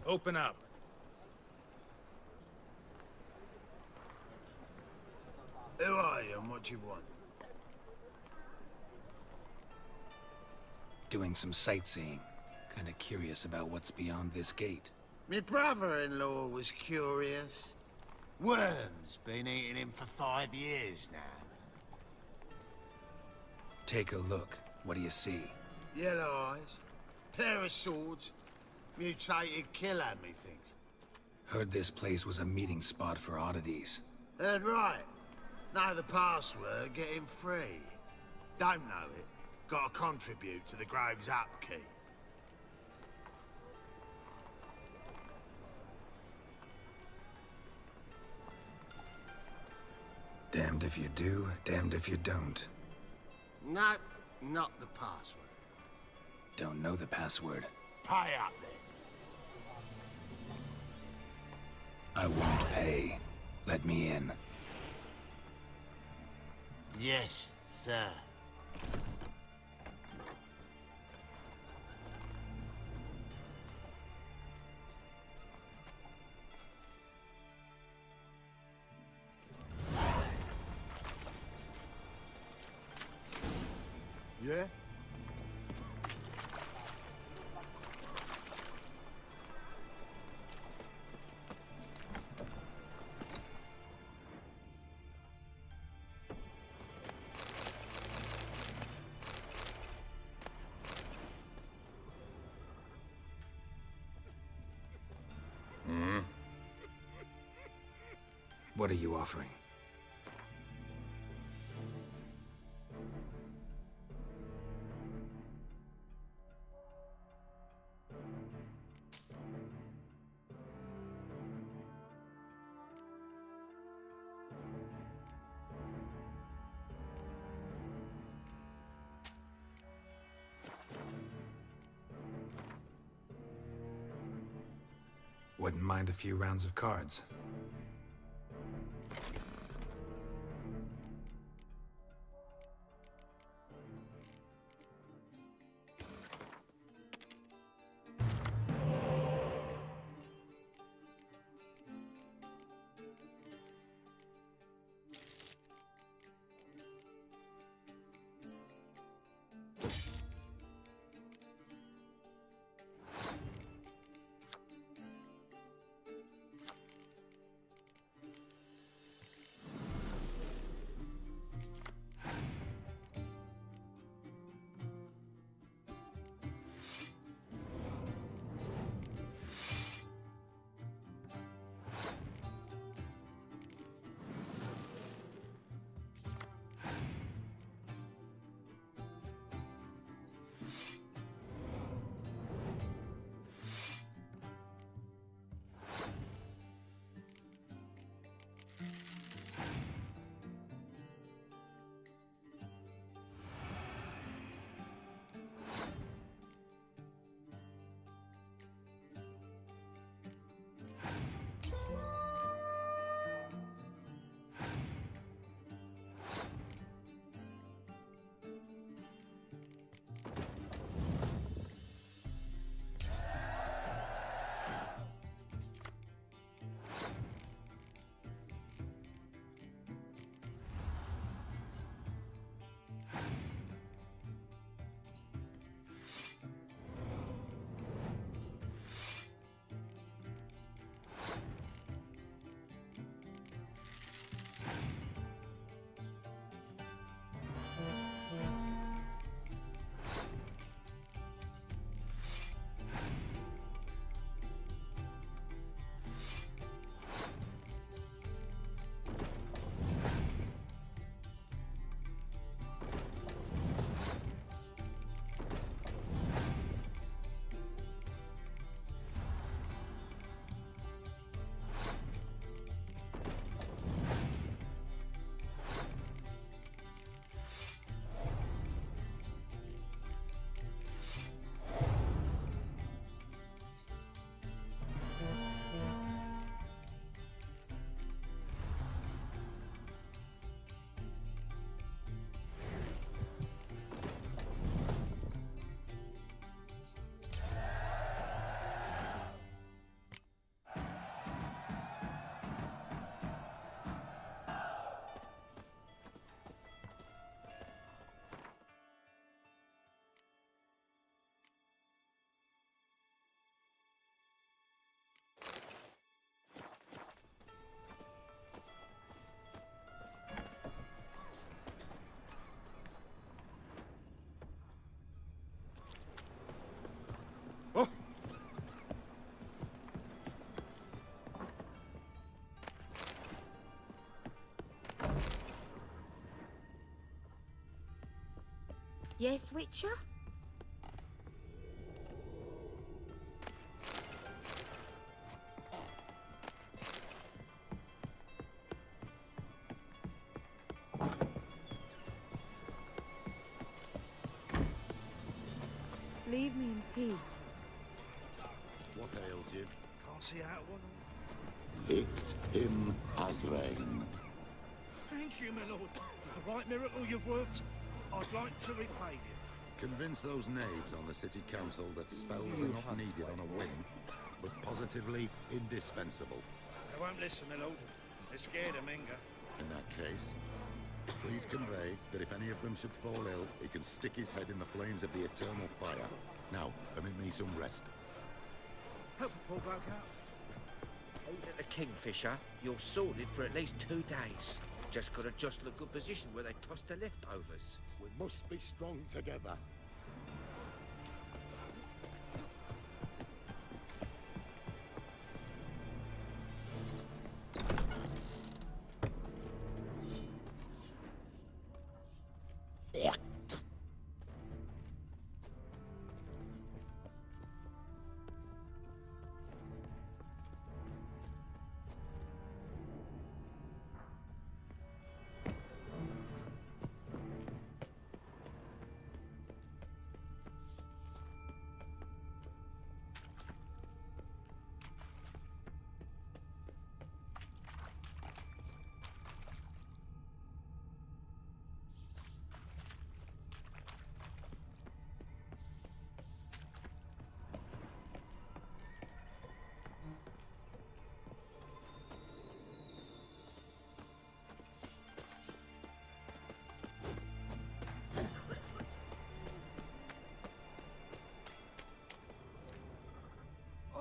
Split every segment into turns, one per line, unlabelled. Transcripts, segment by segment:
Open up.
Who are you and what do you want?
Doing some sightseeing. Kinda curious about what's beyond this gate.
My brother-in-law was curious. Worms been eating him for 5 years now.
Take a look. What do you see?
Yellow eyes, pair of swords, mutated killer, methinks.
Heard this place was a meeting spot for oddities.
Heard right. Know the password, get him free. Don't know it, gotta contribute to the Grove's upkeep.
Damned if you do, damned if you don't.
No, not the password.
Don't know the password.
Pay up then.
I won't pay. Let me in.
Yes, sir. Yeah?
What are you offering? Wouldn't mind a few rounds of cards.
Yes, Witcher?
Leave me in peace.
What ails you?
Can't see out one.
Picked him as rain.
Thank you, my lord. A right miracle you've worked. I'd like to repay you.
Convince those knaves on the city council that spells are not needed on a whim, but positively indispensable.
They won't listen, my lord. They're scared of Menga.
In that case, please convey that if any of them should fall ill, he can stick his head in the flames of the eternal fire. Now, permit me some rest.
Help a poor bloke out.
Hold at the Kingfisher, you're sorted for at least 2 days. Just got to just the good position where they toss the leftovers.
We must be strong together.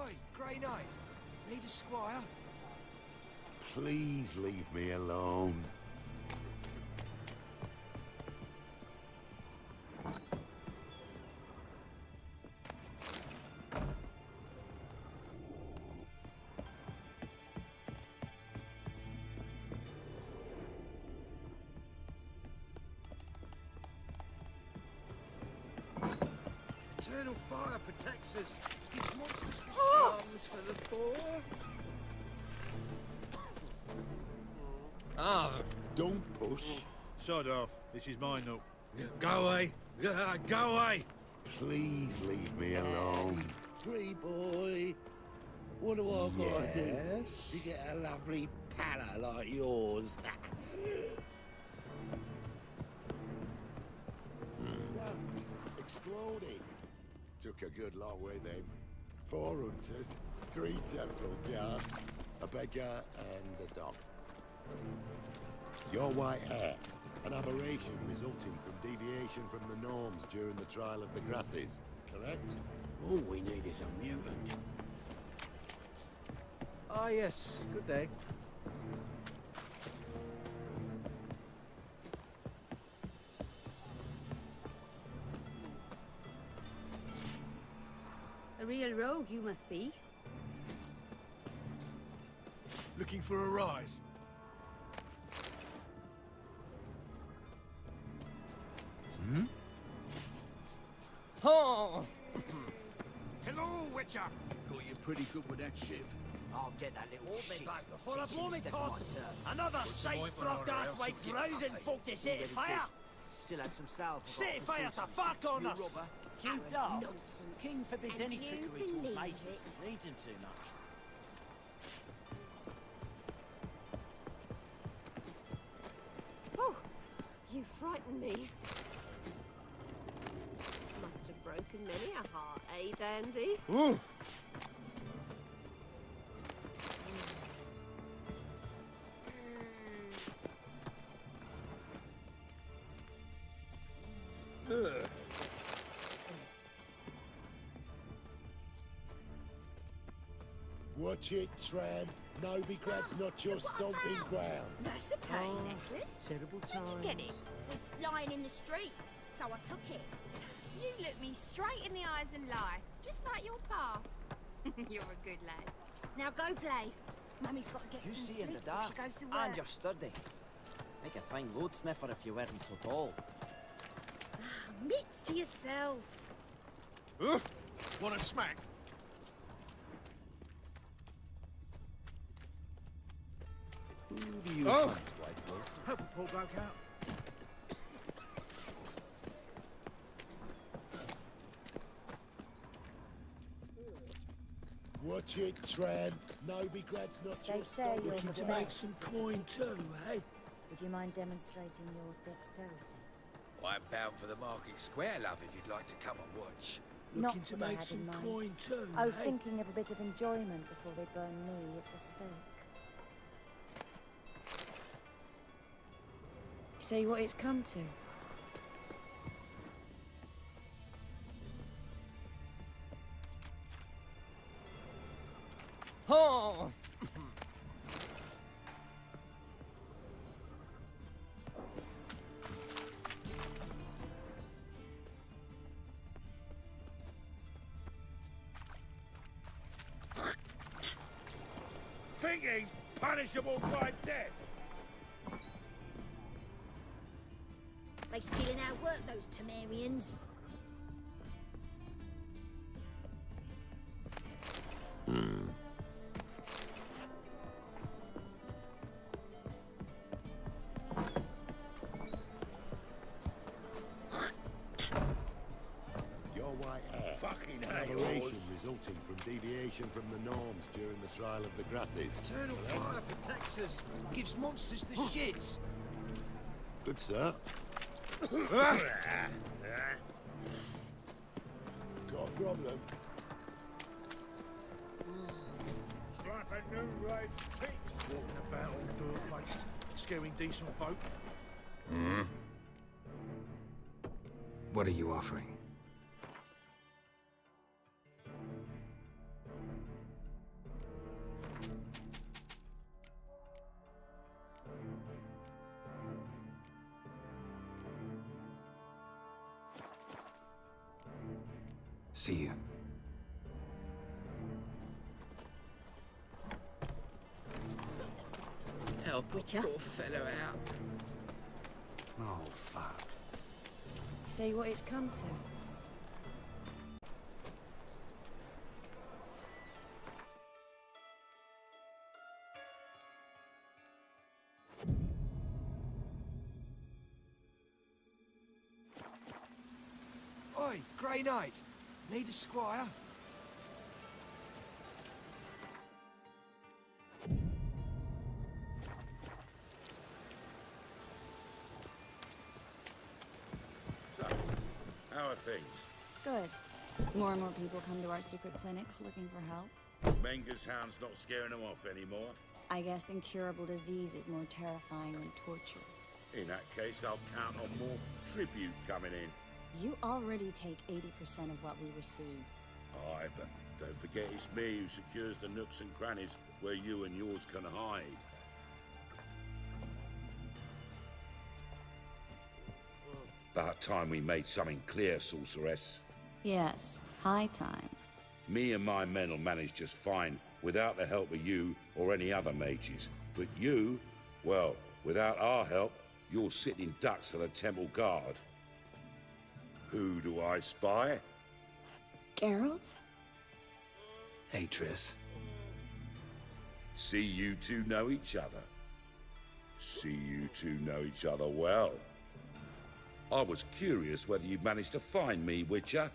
Oi, Grey Knight. Need a squire?
Please leave me alone.
Eternal fire protects us. Gives monsters arms for the poor.
Don't push.
Sod off. This is my note. Go away. Go away.
Please leave me alone.
Pretty boy, what do I gotta do to get a lovely pallor like yours?
Exploding. Took a good long way then. 4 hunters, 3 temple guards, a beggar and a dog. Your white hair, an aberration resulting from deviation from the norms during the trial of the grasses, correct?
All we need is a mutant.
Ah, yes. Good day.
A real rogue you must be.
Looking for a rise?
Oh!
Hello, Witcher!
Got you pretty good with that shiv.
I'll get that little shit
before I blow me
step
top.
on my turf.
Another sight
point
for
when
a
I
gas
else
like
you get
frozen
nothing.
folk to set fire.
Still had some salve.
Set fire to far corners.
You daft.
Nonsense.
King forbids
And
any
you
trickery towards
believe
mages.
it?
Needs them too much.
Oh, you frighten me. Must have broken many a heart, eh, Dandy?
Ooh!
Watch it, tramp. Novigrad's not your stomping ground.
That's a pretty necklace.
Terrible time.
Where'd you get it?
Was lying in the street, so I took it.
You look me straight in the eyes and lie, just like your pa. You're a good lad.
Now go play. Mummy's got to get
You
some
see in
sleep
the
before
dark,
she goes to work.
and you're sturdy. Make a fine load sniffer if you weren't so tall.
Me bits to yourself.
Want a smack?
Who do you hunt, White Wolf?
Help a poor bloke out.
Watch it, Tran. Novigrad's not
They
your
say
stop.
you're
Looking
the
to make
best.
some coin too, eh?
Would you mind demonstrating your dexterity?
I'm bound for the Market Square, love, if you'd like to come and watch.
Not
Looking to
what I
make
had
some
in mind.
coin too,
I was
eh?
thinking of a bit of enjoyment before they burn me at the stake. See what it's come to?
Oh!
Think he's punishable by death.
They stealing our work, those Temerians.
Your white hair.
Fucking
An
hell,
aberration
yours.
resulting from deviation from the norms during the trial of the grasses.
Eternal fire protects us. Gives monsters the shits.
Good, sir.
Got a problem?
Slap a new raid's teeth. Walking about all door-faced, scaring decent folk.
What are you offering? See you.
Help a
Witcher?
poor fellow out.
Oh, fuck.
See what it's come to?
Oi, Grey Knight. Need a squire?
So, how are things?
Good. More and more people come to our secret clinics looking for help.
Menger's hound's not scaring them off anymore.
I guess incurable disease is more terrifying than torture.
In that case, I'll count on more tribute coming in.
You already take 80% of what we receive.
Aye, but don't forget it's me who secures the nooks and crannies where you and yours can hide. About time we made something clear, sorceress.
Yes, high time.
Me and my men will manage just fine without the help of you or any other mages. But you, well, without our help, you're sitting ducks for the temple guard. Who do I spy?
Geralt?
Hey, Triss.
See you two know each other. See you two know each other well. I was curious whether you'd managed to find me, Witcher.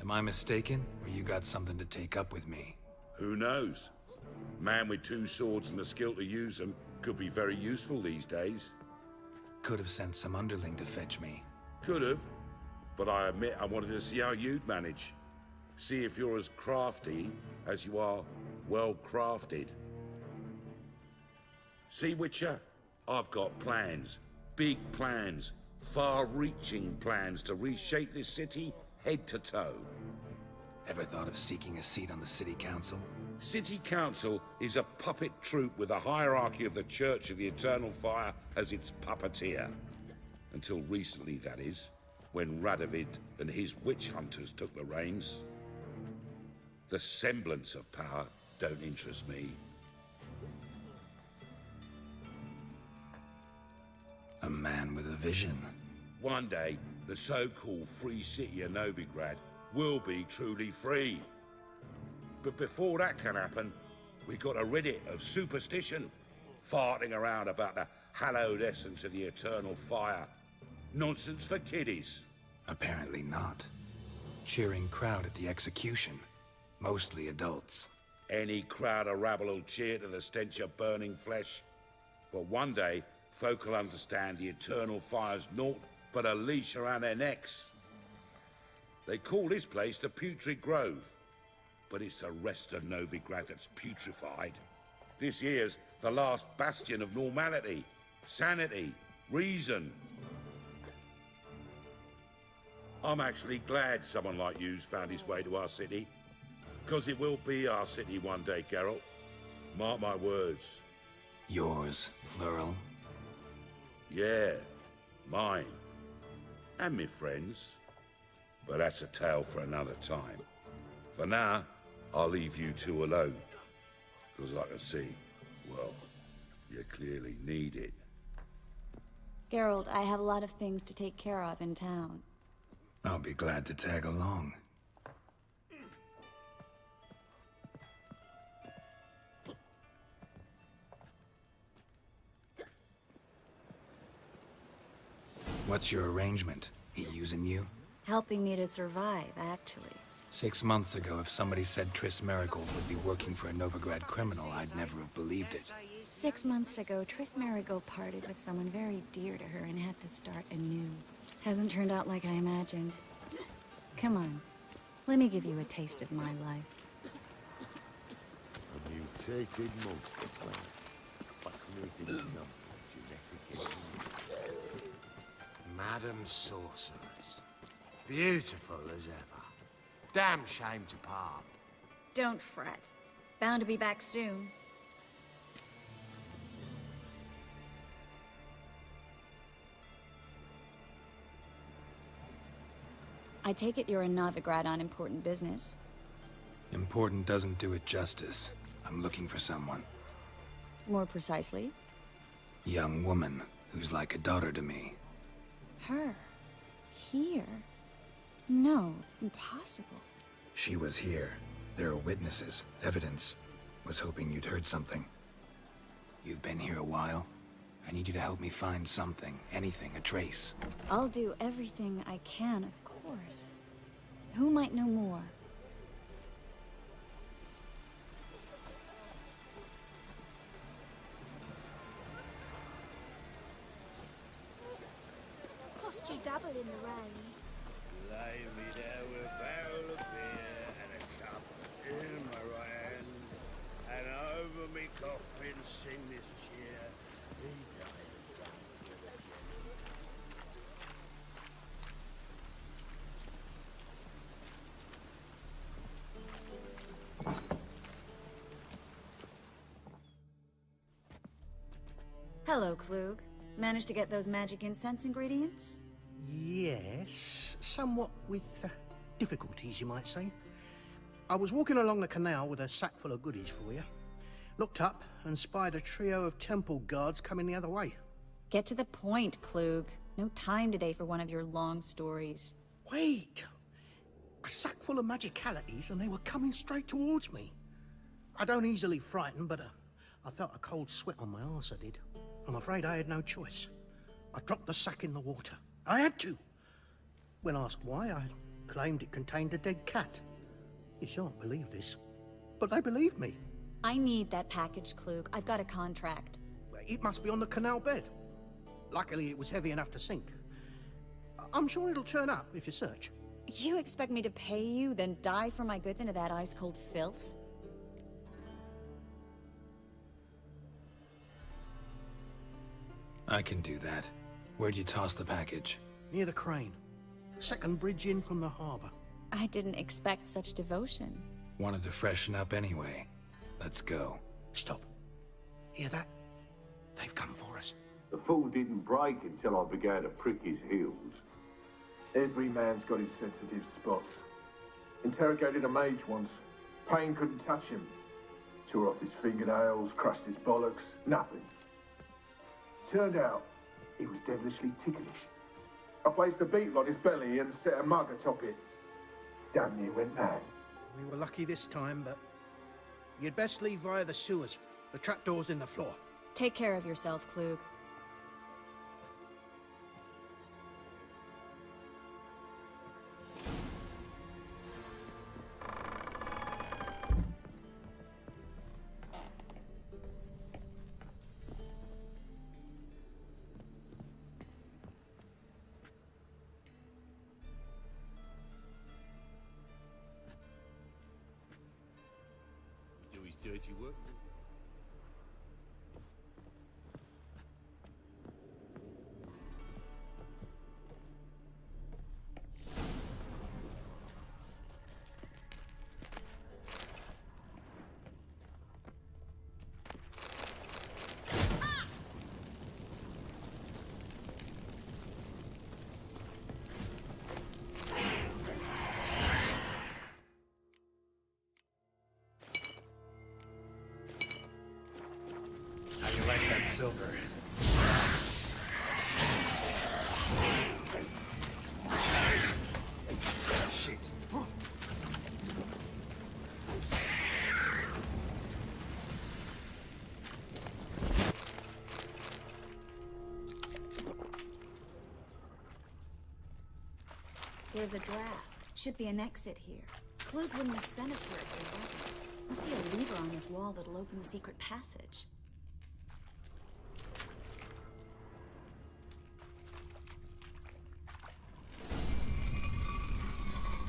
Am I mistaken, or you got something to take up with me?
Who knows? Man with two swords and the skill to use them could be very useful these days.
Could have sent some underling to fetch me.
Could have, but I admit I wanted to see how you'd manage. See if you're as crafty as you are well crafted. See, Witcher, I've got plans. Big plans. Far-reaching plans to reshape this city head to toe.
Ever thought of seeking a seat on the city council?
City Council is a puppet troupe with a hierarchy of the Church of the Eternal Fire as its puppeteer. Until recently, that is, when Radovid and his witch hunters took the reins. The semblance of power don't interest me.
A man with a vision.
One day, the so-called free city of Novigrad will be truly free. But before that can happen, we gotta rid it of superstition. Farting around about the hallowed essence of the eternal fire. Nonsense for kiddies.
Apparently not. Cheering crowd at the execution. Mostly adults.
Any crowd of rabble will cheer to the stench of burning flesh. But one day, folk will understand the eternal fire's naught but a leash around their necks. They call this place the Putrid Grove, but it's the rest of Novigrad that's putrefied. This here's the last bastion of normality, sanity, reason. I'm actually glad someone like you's found his way to our city, because it will be our city one day, Geralt. Mark my words.
Yours, plural?
Yeah, mine. And me friends. But that's a tale for another time. For now, I'll leave you two alone. Because I can see, well, you clearly need it.
Geralt, I have a lot of things to take care of in town.
I'll be glad to tag along. What's your arrangement? He using you?
Helping me to survive, actually.
6 months ago, if somebody said Triss Merigold would be working for a Novigrad criminal, I'd never have believed it.
6 months ago, Triss Merigold parted with someone very dear to her and had to start anew. Hasn't turned out like I imagined. Come on, let me give you a taste of my life.
A mutated monster slayer. Fascinating example of genetic engineering.
Madam Sorceress. Beautiful as ever. Damn shame to part.
Don't fret. Bound to be back soon. I take it you're in Novigrad on important business.
Important doesn't do it justice. I'm looking for someone.
More precisely?
Young woman who's like a daughter to me.
Her? Here? No, impossible.
She was here. There are witnesses, evidence. Was hoping you'd heard something. You've been here a while. I need you to help me find something, anything, a trace.
I'll do everything I can, of course. Who might know more?
Cost you double in the rain.
Lay me there with a barrel of beer and a cup in my right hand, and over me coffin sing this cheer. He died drunk with a
Hello, Klug. Managed to get those magic incense ingredients?
Yes, somewhat with difficulties, you might say. I was walking along the canal with a sack full of goodies for you. Looked up and spied a trio of temple guards coming the other way.
Get to the point, Klug. No time today for one of your long stories.
Wait! A sack full of magicalities and they were coming straight towards me. I don't easily frighten, but I felt a cold sweat on my arse, I did. I'm afraid I had no choice. I dropped the sack in the water. I had to. When asked why, I claimed it contained a dead cat. You shan't believe this, but they believed me.
I need that package, Klug. I've got a contract.
It must be on the canal bed. Luckily, it was heavy enough to sink. I'm sure it'll turn up if you search.
You expect me to pay you, then dive for my goods into that ice-cold filth?
I can do that. Where'd you toss the package?
Near the crane. Second bridge in from the harbor.
I didn't expect such devotion.
Wanted to freshen up anyway. Let's go.
Stop. Hear that? They've come for us.
The fool didn't break until I began to prick his heels.
Every man's got his sensitive spots. Interrogated a mage once. Pain couldn't touch him. Tore off his fingernails, crushed his bollocks, nothing. Turned out, He was devilishly ticklish. I placed a beetle on his belly and set a mug atop it. Damn near went mad.
We were lucky this time, but you'd best leave via the sewers. The trapdoor's in the floor.
Take care of yourself, Klug.
Do his dirty work.
How you like that silver? Shit.
There's a draft. Should be an exit here. Klug wouldn't have sent us here if there wasn't. Must be a lever on this wall that'll open the secret passage.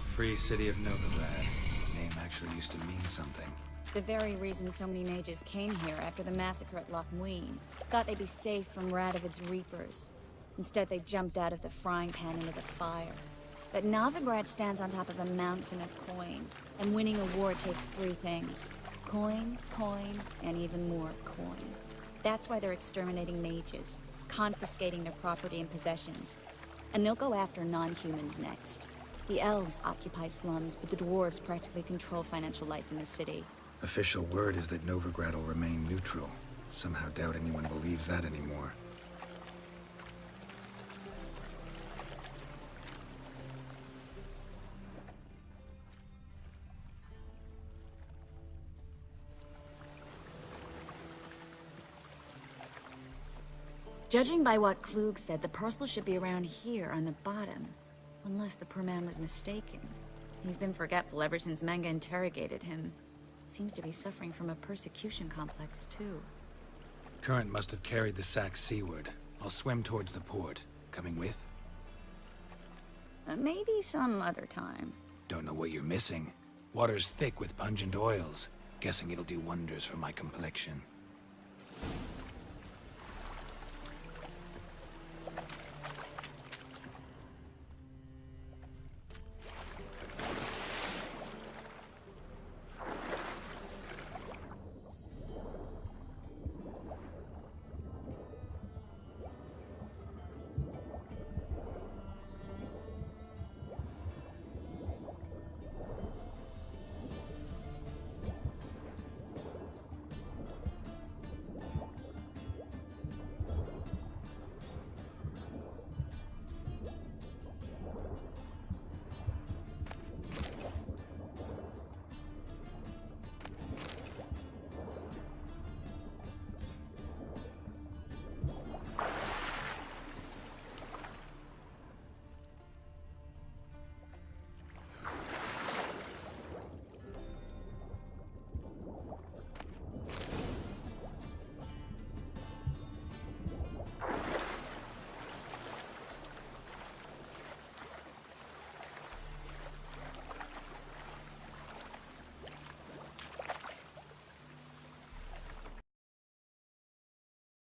Free City of Novigrad. The name actually used to mean something.
The very reason so many mages came here after the massacre at Loch Muin. Thought they'd be safe from Radovid's reapers. Instead, they jumped out of the frying pan into the fire. But Novigrad stands on top of a mountain of coin, and winning a war takes three things. Coin, coin, and even more coin. That's why they're exterminating mages, confiscating their property and possessions. And they'll go after non-humans next. The elves occupy slums, but the dwarves practically control financial life in the city.
Official word is that Novigrad will remain neutral. Somehow doubt anyone believes that anymore.
Judging by what Klug said, the parcel should be around here on the bottom. Unless the poor man was mistaken. He's been forgetful ever since Manga interrogated him. Seems to be suffering from a persecution complex, too.
Current must have carried the sack seaward. I'll swim towards the port. Coming with?
Maybe some other time.
Don't know what you're missing. Water's thick with pungent oils. Guessing it'll do wonders for my complexion.